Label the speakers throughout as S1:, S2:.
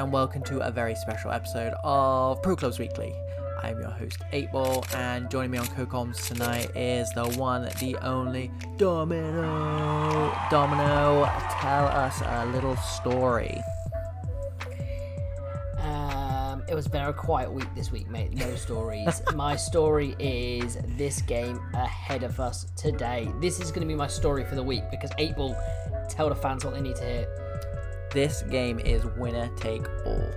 S1: and welcome to a very special episode of Pro Clubs Weekly. I am your host, Eightball, and joining me on co-coms tonight is the one, the only Domino. Domino, tell us a little story.
S2: It was a very quiet week this week, mate. No stories. My story is this game ahead of us today. This is going to be my story for the week because 8ball, tell the fans what they need to hear.
S1: This game is winner take all.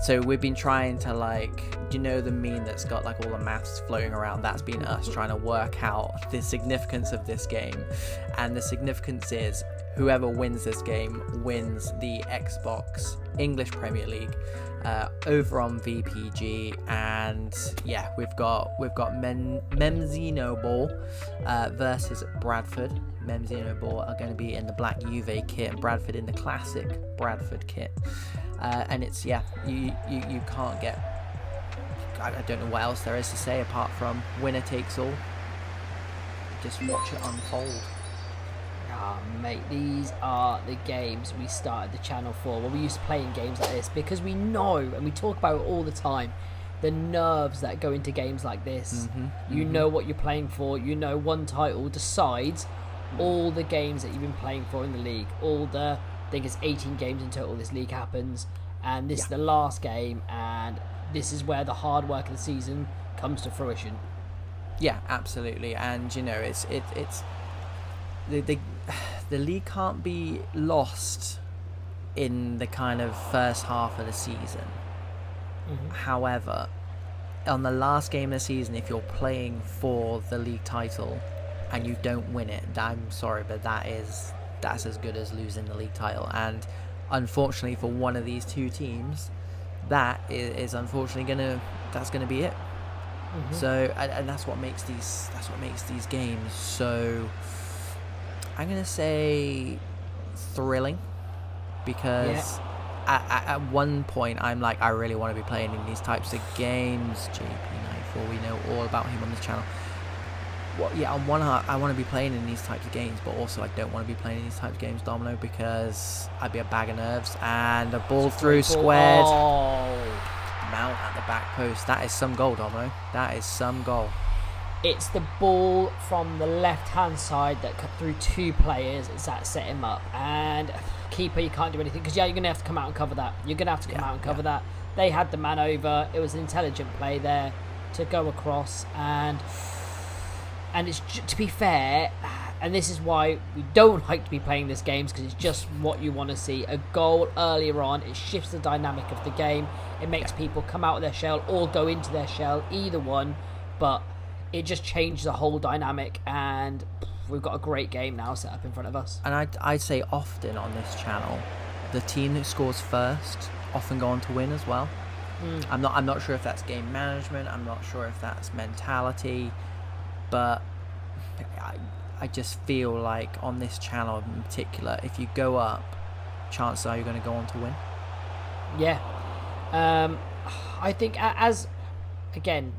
S1: So we've been trying to do you know the meme that's got all the maths floating around? That's been us trying to work out the significance of this game. And the significance is whoever wins this game wins the Xbox English Premier League over on VPG. And yeah, we've got Memzinhoball versus Bradford. Memzinhoball are going to be in the black Juve kit and Bradford in the classic Bradford kit. And it's, you can't get, I don't know what else there is to say apart from winner takes all. Just watch it unfold.
S2: Mate, these are the games we started the channel for. When we used to playing games like this, because we know, and we talk about it all the time, the nerves that go into games like this. You know what you're playing for. You know one title decides all the games that you've been playing for in the league. I think it's 18 games in total this league happens, and this is the last game, and this is where the hard work of the season comes to fruition.
S1: Yeah, absolutely. And it's the league can't be lost in the kind of first half of the season. However, on the last game of the season, if you're playing for the league title and you don't win it, I'm sorry, but that's as good as losing the league title. And unfortunately for one of these two teams, that is unfortunately gonna be it. So and that's what makes these games so, I'm gonna say, thrilling, because at one point I'm like, I really want to be playing in these types of games. JP94, we know all about him on this channel. Well, yeah, on one hand, I want to be playing in these types of games, but also I don't want to be playing in these types of games, Domino, because I'd be a bag of nerves. And a ball through squared. Mount at the back post. That is some goal, Domino. That is some goal.
S2: It's the ball from the left-hand side that cut through two players. It's that set him up. And keeper, you can't do anything, because you're going to have to come out and cover that. You're going to have to come out and cover that. They had the man over. It was an intelligent play there to go across. And it's, to be fair, and this is why we don't like to be playing this games, because it's just what you want to see. A goal earlier on, it shifts the dynamic of the game. It makes people come out of their shell or go into their shell, either one. But it just changes the whole dynamic, and we've got a great game now set up in front of us.
S1: And I'd say often on this channel, the team that scores first often go on to win as well. I'm not sure if that's game management. I'm not sure if that's mentality. But I just feel like on this channel in particular, if you go up, chances are you're going to go on to win.
S2: Yeah. I think as, again,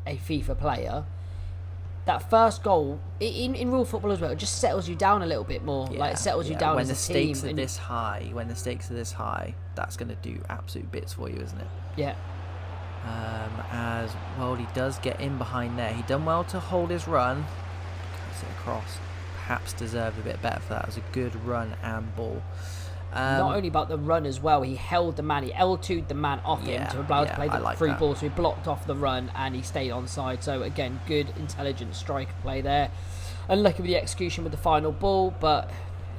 S2: a FIFA player, that first goal, in real football as well, it just settles you down a little bit more. It settles you down
S1: when
S2: as a team.
S1: When the stakes are this high, that's going to do absolute bits for you, isn't it?
S2: Yeah.
S1: As well, he does get in behind there. He done well to hold his run. Sit across. Perhaps deserved a bit better for that. It was a good run and ball.
S2: Not only about the run as well, he held the man. He L2'd the man off him to allow to play the free ball. So he blocked off the run and he stayed onside. So again, good, intelligent striker play there. Unlucky with the execution with the final ball, but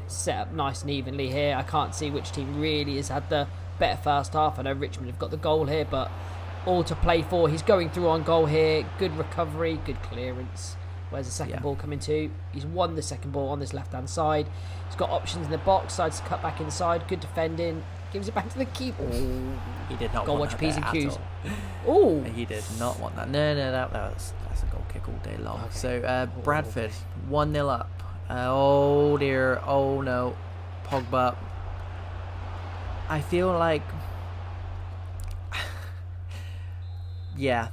S2: set up nice and evenly here. I can't see which team really has had the better first half. I know Richmond have got the goal here, but all to play for. He's going through on goal here. Good recovery, good clearance. Where's the second ball coming to? He's won the second ball on this left-hand side. He's got options in the box. Decides to cut back inside. Good defending. Gives it back to the keeper.
S1: He did not
S2: want
S1: that
S2: P's and Q's.
S1: Oh, he did not want that. No, that's a goal kick all day long. Okay. So Bradford 1-0 up. Oh dear. Oh no. Pogba. I feel like Yeah,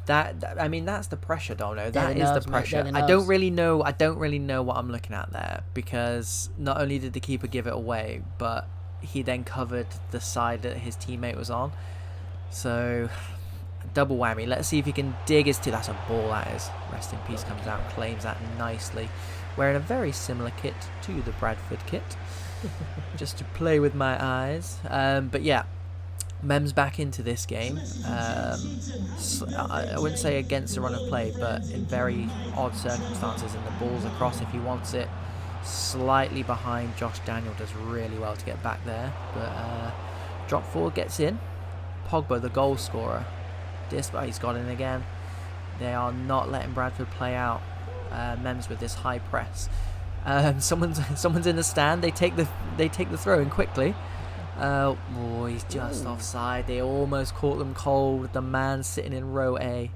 S1: I mean that's the pressure, Domino. That is the pressure. I don't really know what I'm looking at there, because not only did the keeper give it away, but he then covered the side that his teammate was on. So, double whammy. Let's see if he can dig his... That's a ball, that is. Rest in peace comes out, claims that nicely. Wearing a very similar kit to the Bradford kit. Just to play with my eyes. But yeah, Mem's back into this game. I wouldn't say against the run of play, but in very odd circumstances, and the ball's across if he wants it. Slightly behind. Josh Daniel does really well to get back there, but drop forward gets in. Pogba, the goal scorer, despite he's got in again. They are not letting Bradford play out. Mems with this high press. Someone's in the stand. They take the throw in quickly. Oh, he's just offside. They almost caught them cold. The man sitting in row A.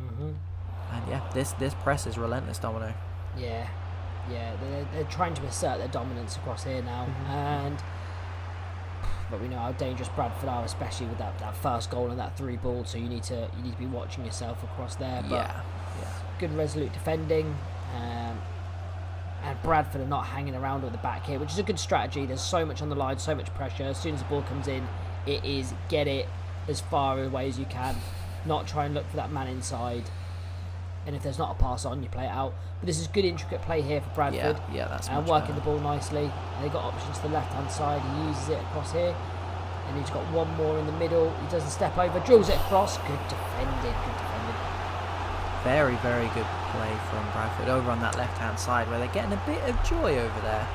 S1: And yeah, this press is relentless, Domino.
S2: Yeah, they're trying to assert their dominance across here now, but we know how dangerous Bradford are, especially with that first goal and that 3 ball. So you need to be watching yourself across there. But
S1: yeah.
S2: Good resolute defending, and Bradford are not hanging around at the back here, which is a good strategy. There's so much on the line, so much pressure. As soon as the ball comes in, it is get it as far away as you can. Not try and look for that man inside. And if there's not a pass on, you play it out. But this is good intricate play here for Bradford.
S1: Yeah, that's
S2: and working the ball nicely. And they've got options to the left-hand side. He uses it across here. And he's got one more in the middle. He doesn't step over, drills it across. Good defended.
S1: Very, very good play from Bradford over on that left-hand side, where they're getting a bit of joy over there.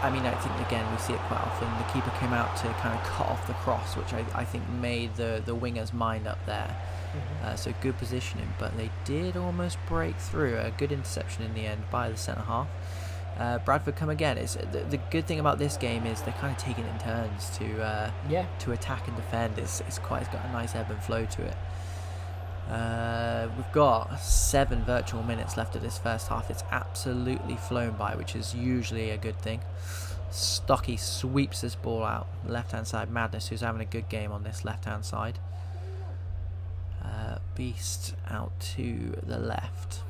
S1: I mean, I think, again, we see it quite often. The keeper came out to kind of cut off the cross, which I think made the winger's mind up there. So good positioning, but they did almost break through. A good interception in the end by the centre-half. Bradford come again. It's the good thing about this game is they're kind of taking it in turns to attack and defend. It's got a nice ebb and flow to it. We've got 7 virtual minutes left of this first half. It's absolutely flown by, which is usually a good thing. Stocky sweeps this ball out left hand side. Madness, who's having a good game on this left hand side. Beast out to the left.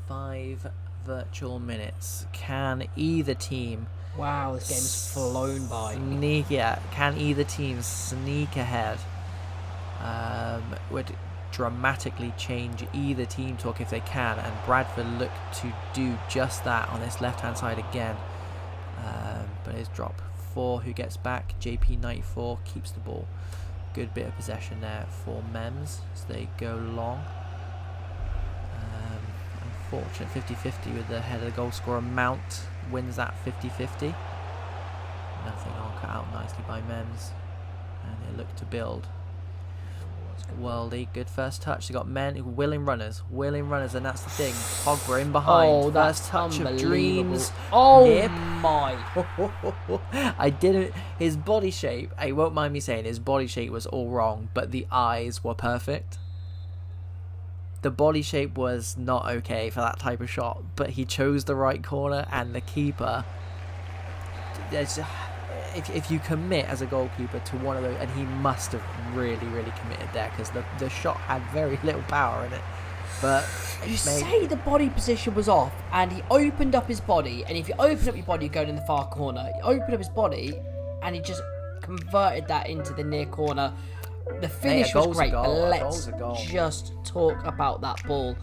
S1: 5 virtual minutes. Can either team...
S2: Wow, this game has flown by.
S1: Can either team sneak ahead? Would dramatically change either team talk if they can, and Bradford look to do just that on this left hand side again. But it's drop 4 who gets back. JP94 keeps the ball. Good bit of possession there for Mems as they go long. Unfortunate 50-50 with the head of the goal scorer. Mount wins that 50-50. Nothing all cut out nicely by Mems, and they look to build. Worldy, good first touch. They got willing runners, and that's the thing. Pogba in behind.
S2: Oh,
S1: first touch of dreams.
S2: Oh
S1: Yep.
S2: my!
S1: I didn't. His body shape. I won't mind me saying his body shape was all wrong, but the eyes were perfect. The body shape was not okay for that type of shot, but he chose the right corner, and the keeper. If you commit as a goalkeeper to one of those, and he must have really committed there, because the shot had very little power in it. But
S2: say the body position was off, and he opened up his body, and if you open up your body going in the far corner, he opened up his body, and he just converted that into the near corner. The finish was great, but let's just talk about that ball.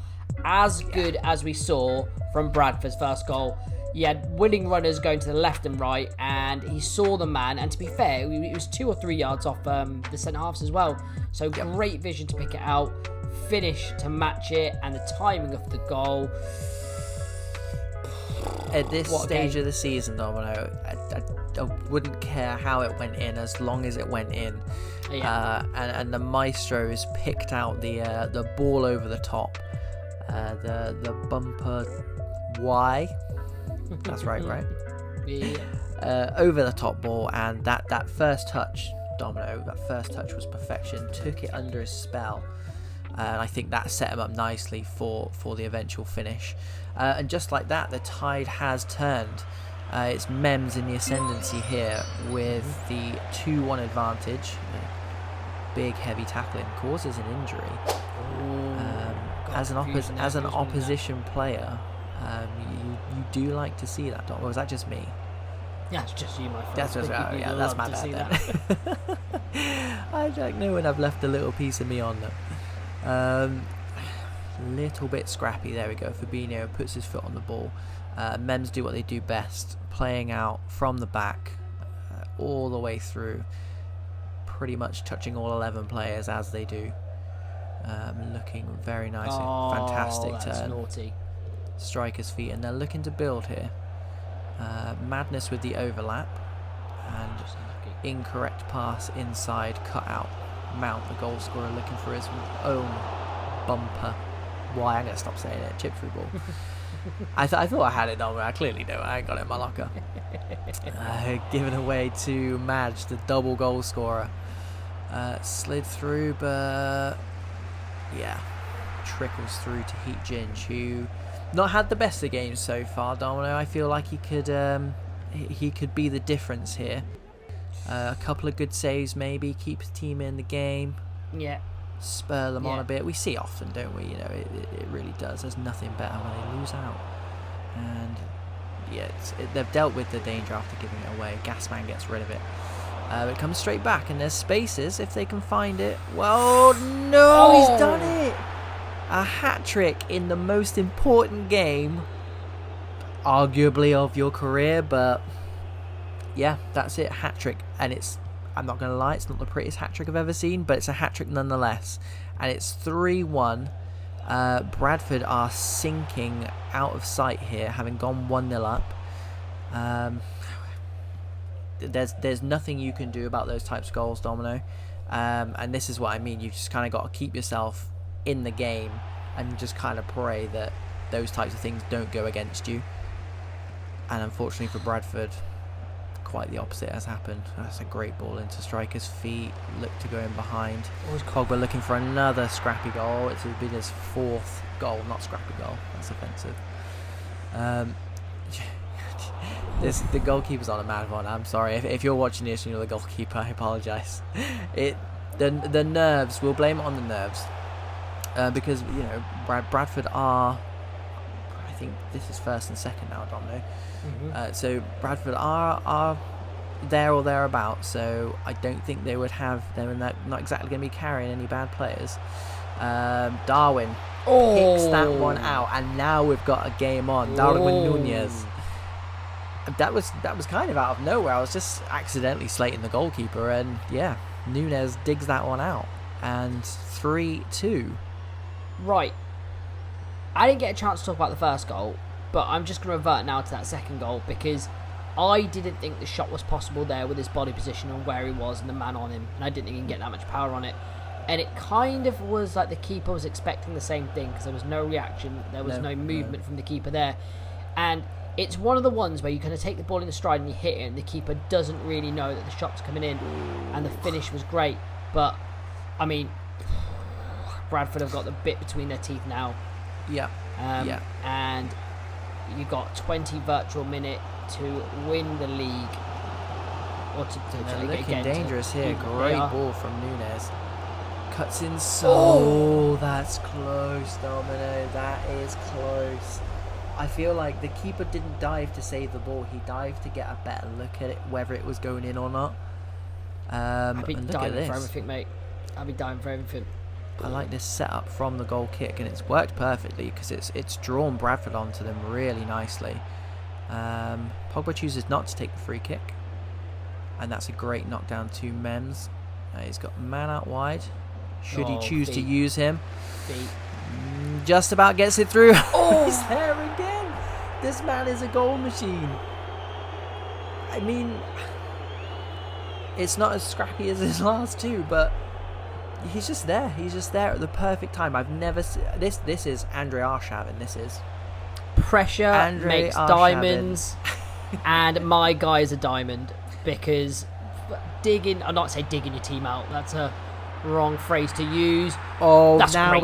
S2: As good as we saw from Bradford's first goal. He had willing runners going to the left and right, and he saw the man. And to be fair, it was 2 or 3 yards off the centre halves as well. So great vision to pick it out, finish to match it, and the timing of the goal.
S1: At this stage of the season, Domino, I wouldn't care how it went in as long as it went in.
S2: Yeah.
S1: And the maestros picked out the ball over the top, the bumper Y. That's right?
S2: Yeah.
S1: Over the top ball, and that first touch, Domino, that first touch was perfection. Took it under his spell, and I think that set him up nicely for the eventual finish. And just like that, the tide has turned. It's Mems in the ascendancy here with the 2-1 advantage. Big heavy tackling causes an injury. As an opposition player, you do like to see that, Dom. Or was that just me?
S2: Yeah, it's just you, my friend.
S1: That's just right. Yeah, that's my bad then. I don't know when I've left a little piece of me on them. Little bit scrappy. There we go. Fabinho puts his foot on the ball. Mems do what they do best, playing out from the back all the way through, pretty much touching all 11 players as they do. Looking very nice. Fantastic
S2: that's
S1: turn.
S2: Naughty.
S1: Striker's feet, and they're looking to build here. Madness with the overlap, and incorrect pass inside, cut out. Mount, the goal scorer, looking for his own bumper. Why? I'm going to stop saying it. Chip through ball. I thought I had it on, but I clearly don't. I ain't got it in my locker. Given away to Madge, the double goal scorer. Slid through, but yeah, trickles through to Heat Ginge, who not had the best of games so far. Domino, I feel like he could be the difference here. A couple of good saves, maybe keep his team in the game.
S2: Yeah.
S1: Spur them on a bit. We see often, don't we? You know, it really does. There's nothing better when they lose out. And yeah, they've dealt with the danger after giving it away. Gasman gets rid of it. It comes straight back, and there's spaces if they can find it. Well, no, he's done it. A hat trick in the most important game, arguably, of your career. But yeah, that's it. Hat trick, and I'm not going to lie, it's not the prettiest hat-trick I've ever seen, but it's a hat-trick nonetheless. And it's 3-1. Bradford are sinking out of sight here, having gone 1-0 up. There's nothing you can do about those types of goals, Domino. And this is what I mean. You just kind of got to keep yourself in the game and just kind of pray that those types of things don't go against you. And unfortunately for Bradford, quite the opposite has happened. That's a great ball into striker's feet. Look to go in behind. Pogba looking for another scrappy goal. It's been his 4th goal, not scrappy goal. That's offensive. The goalkeeper's on a mad one. I'm sorry if you're watching this and you're the goalkeeper. I apologise. The nerves. We'll blame it on the nerves because you know Bradford are. I think this is 1st and 2nd now, Domino. So Bradford are there or thereabouts, so I don't think they would have. They're not exactly going to be carrying any bad players. Darwin picks that one out, and now we've got a game on. Darwin Nunez. That was kind of out of nowhere. I was just accidentally slating the goalkeeper, and yeah, Nunez digs that one out, and 3-2.
S2: Right. I didn't get a chance to talk about the first goal, but I'm just going to revert now to that second goal because I didn't think the shot was possible there with his body position and where he was and the man on him, and I didn't think he can get that much power on it. And it kind of was like the keeper was expecting the same thing because there was no reaction, there was no movement from the keeper there. And it's one of the ones where you kind of take the ball in the stride and you hit it and the keeper doesn't really know that the shot's coming in. And the finish was great, but I mean, Bradford have got the bit between their teeth now.
S1: Yeah.
S2: And you got 20 virtual minute to win the league, or to
S1: looking dangerous here. Great ball from Nunez. Cuts in that's close, Domino. That is close. I feel like the keeper didn't dive to save the ball. He dived to get a better look at it, whether it was going in or not.
S2: I'd be diving for everything, mate. I'd be diving for everything.
S1: I like this setup from the goal kick, and it's worked perfectly because it's drawn Bradford onto them really nicely. Pogba chooses not to take the free kick, and that's a great knockdown to Mems. He's got man out wide. Should he choose to use him? Just about gets it through. He's there again. This man is a goal machine. I mean, it's not as scrappy as his last two, but he's just there. He's just there at the perfect time. I've never seen this. This is Andre Arshavin. This is
S2: pressure makes diamonds, and my guy is a diamond because I'm not saying digging your team out. That's a wrong phrase to use. That's
S1: now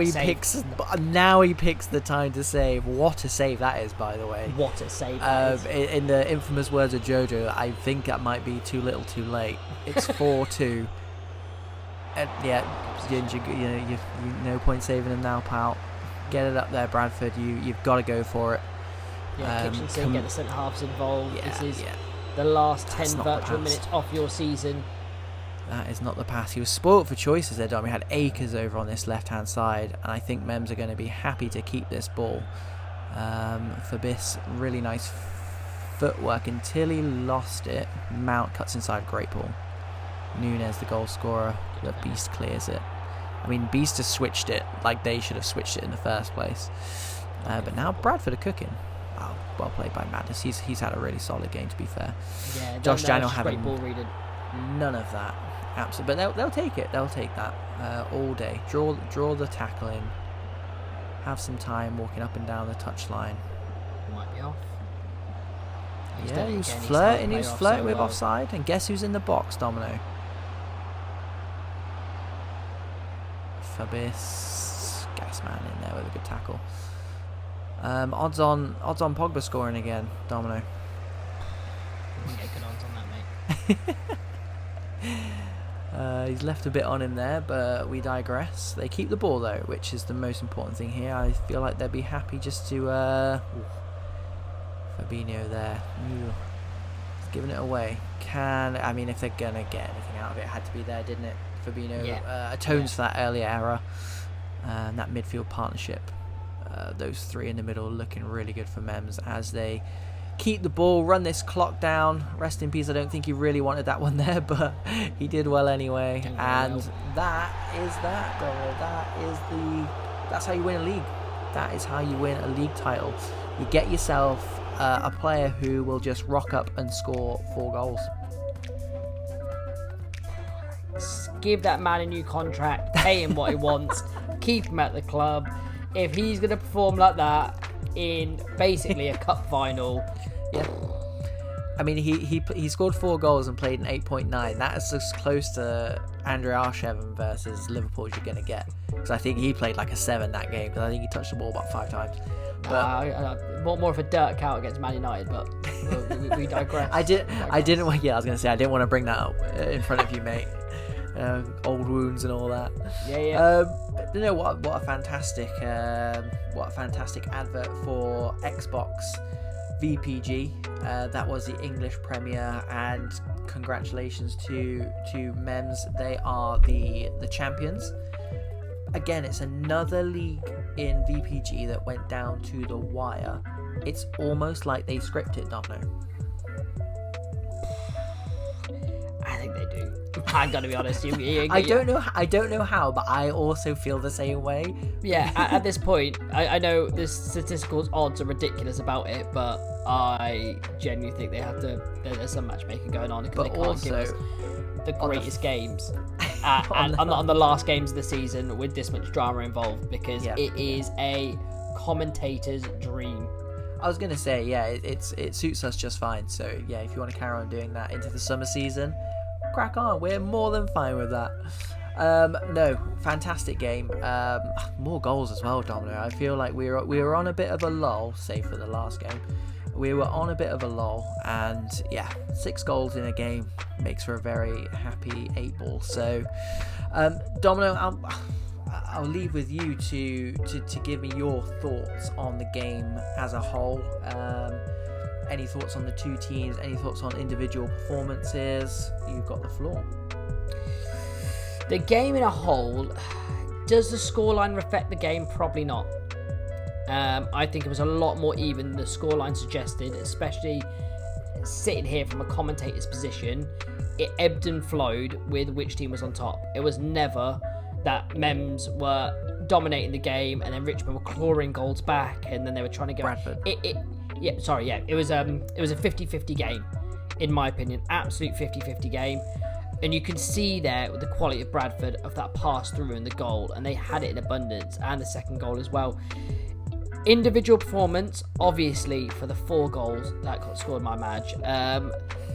S1: he picks the time to save. What a save that is, by the way.
S2: What a save that is.
S1: In the infamous words of Jojo, I think that might be too little, too late. It's 4-2. Yeah, Ginger, you've no point saving him now, pal. Get it up there, Bradford. You've got to go for it.
S2: Yeah, kitchen sink, get the centre halves involved. the last
S1: That's
S2: 10
S1: not the
S2: virtual
S1: pass.
S2: minutes off your season.
S1: That is not the pass. He was spoilt for choices there, Dom. We had acres over on this left-hand side, and I think Mems are going to be happy to keep this ball. Fabis, really nice footwork until he lost it. Mount cuts inside, great ball. Nunes, the goal scorer, but Beast clears it. I mean, Beast has switched it like they should have switched it in the first place. But now Bradford are cooking. Oh, well played by Madness. He's had a really solid game, to be fair.
S2: Yeah,
S1: Josh Daniel
S2: having ball reading.
S1: None of that. Absolutely, but they'll take it. They'll take that all day. Draw the tackle in. Have some time walking up and down the touchline.
S2: Might be off.
S1: Yeah, he was flirting. He was flirting with offside. And guess who's in the box, Domino? Fabis, Gasman in there with a good tackle. Odds on Pogba scoring again, Domino.
S2: You can get good odds on that, mate.
S1: He's left a bit on him there, but we digress. They keep the ball though, which is the most important thing here. I feel like they'd be happy just to Fabinho there. He's giving it away. I mean, if they're gonna get anything out of it, it had to be there, didn't it? Fabinho atones for that earlier error. And that midfield partnership, those three in the middle looking really good for Mems as they keep the ball, run this clock down. Rest in peace. I don't think he really wanted that one there, but he did well anyway. And that is that, Domino. That's how you win a league. That is how you win a league title. You get yourself a player who will just rock up and score 4 goals.
S2: Give that man a new contract, pay him what he wants, keep him at the club. If he's going to perform like that in basically a cup final,
S1: yeah. I mean, he scored 4 goals and played an 8.9. That is as close to Andre Arshavin versus Liverpool as you're going to get. Because I think he played like a 7 that game. Because I think he touched the ball about 5 times.
S2: But more of a dirt cow against Man United. But we digress.
S1: I didn't. Yeah, I was going to say I didn't want to bring that up in front of you, mate. Old wounds and all that.
S2: Yeah.
S1: You know what a fantastic advert for Xbox VPG. That was the English Premier, and congratulations to Mems. They are the champions. Again, it's another league in VPG that went down to the wire. It's almost like they scripted, Domino.
S2: I think they do. I'm gonna be honest.
S1: I don't know how, but I also feel the same way.
S2: Yeah, at this point, I know the statistical odds are ridiculous about it, but I genuinely think they have to. There's some matchmaking going on because they can't give us the greatest games on the last games of the season with this much drama involved, because it is a commentator's dream.
S1: I was gonna say, yeah, it suits us just fine. So yeah, if you want to carry on doing that into the summer season, crack on. We're more than fine with that. No, fantastic game. More goals as well, Domino. I feel like we were on a bit of a lull, save for the last game. We were on a bit of a lull, and yeah, 6 goals in a game makes for a very happy 8-ball. So, Domino, I'll leave with you to give me your thoughts on the game as a whole. Any thoughts on the two teams? Any thoughts on individual performances? You've got the floor.
S2: The game in a whole, does the scoreline reflect the game? Probably not. I think it was a lot more even than the scoreline suggested, especially sitting here from a commentator's position. It ebbed and flowed with which team was on top. It was never that Mems were dominating the game and then Richmond were clawing goals back and then they were trying to go.
S1: Bradford.
S2: It was a 50-50 game, in my opinion. Absolute 50-50 game. And you can see there with the quality of Bradford, of that pass through and the goal, and they had it in abundance, and the second goal as well. Individual performance, obviously, for the 4 goals that got scored by Madge.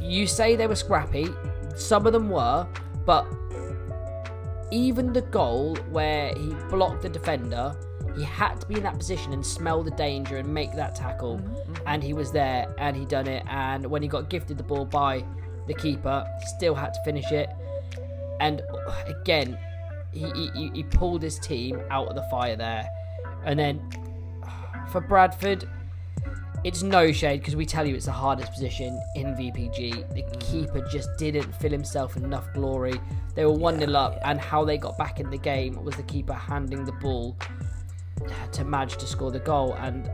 S2: You say they were scrappy. Some of them were, but even the goal where he blocked the defender, he had to be in that position and smell the danger and make that tackle. And he was there, and he done it. And when he got gifted the ball by the keeper, he still had to finish it. And again, he pulled his team out of the fire there. And then for Bradford, it's no shade because we tell you it's the hardest position in VPG. The keeper just didn't fill himself enough glory. They were 1-0 up, and how they got back in the game was the keeper handing the ball to Madge to score the goal. And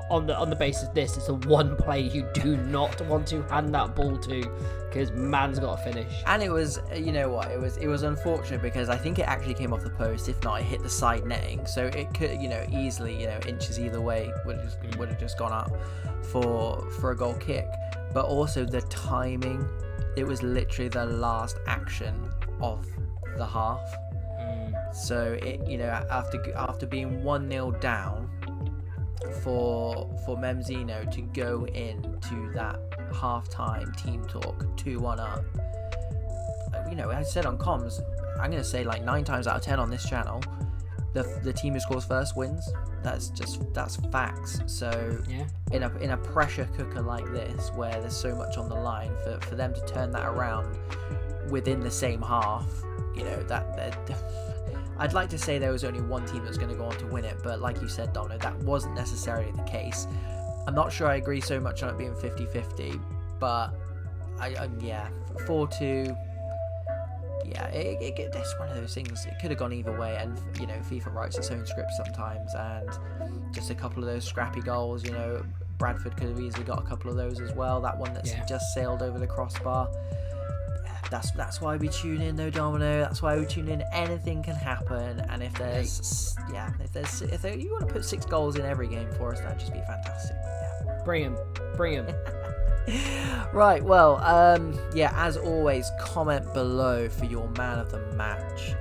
S2: on the basis of this, it's the one player you do not want to hand that ball to, because man's got to finish.
S1: And it was, you know what, it was unfortunate because I think it actually came off the post. If not, it hit the side netting, so it could, you know, easily, you know, inches either way would have just gone up for a goal kick. But also the timing, it was literally the last action of the half. So it, you know, after being 1-0 down, for Memzinho to go into that half-time team talk 2-1 up, you know, I said on comms, I'm going to say like 9 times out of 10 on this channel, the team who scores first wins. That's facts. So
S2: yeah,
S1: in a pressure cooker like this, where there's so much on the line, for them to turn that around within the same half, you know, that I'd like to say there was only one team that's going to go on to win it, but like you said, Domino, that wasn't necessarily the case. I'm not sure I agree so much on it being 50-50, but yeah, 4-2. Yeah, it's one of those things. It could have gone either way, and you know, FIFA writes its own script sometimes, and just a couple of those scrappy goals. You know, Bradford could have easily got a couple of those as well. That one that's just sailed over the crossbar. That's why we tune in, though, Domino. That's why we tune in. Anything can happen, and if you want to put 6 goals in every game for us, that'd just be fantastic. Yeah.
S2: Bring him.
S1: Right, well, yeah, as always, comment below for your man of the match.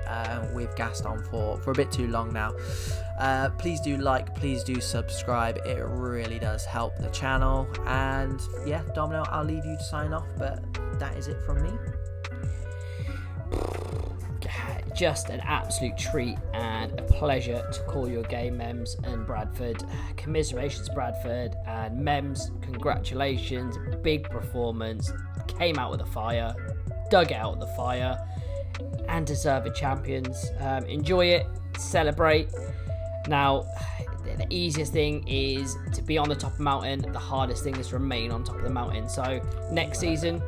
S1: We've gassed on for a bit too long now. Please do like, please do subscribe. It really does help the channel. And yeah, Domino, I'll leave you to sign off, but that is it from me.
S2: Just an absolute treat and a pleasure to call your game, Mems and Bradford. Commiserations, Bradford, and Mems, congratulations. Big performance. Came out with a fire, dug it out of the fire, and deserved champions. Enjoy it, celebrate. Now, the easiest thing is to be on the top of the mountain. The hardest thing is to remain on top of the mountain. So next season,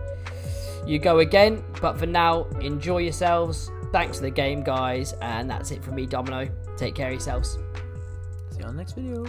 S2: you go again. But for now, enjoy yourselves. Thanks for the game, guys, and that's it from me, Domino. Take care of yourselves.
S1: See you on the next video.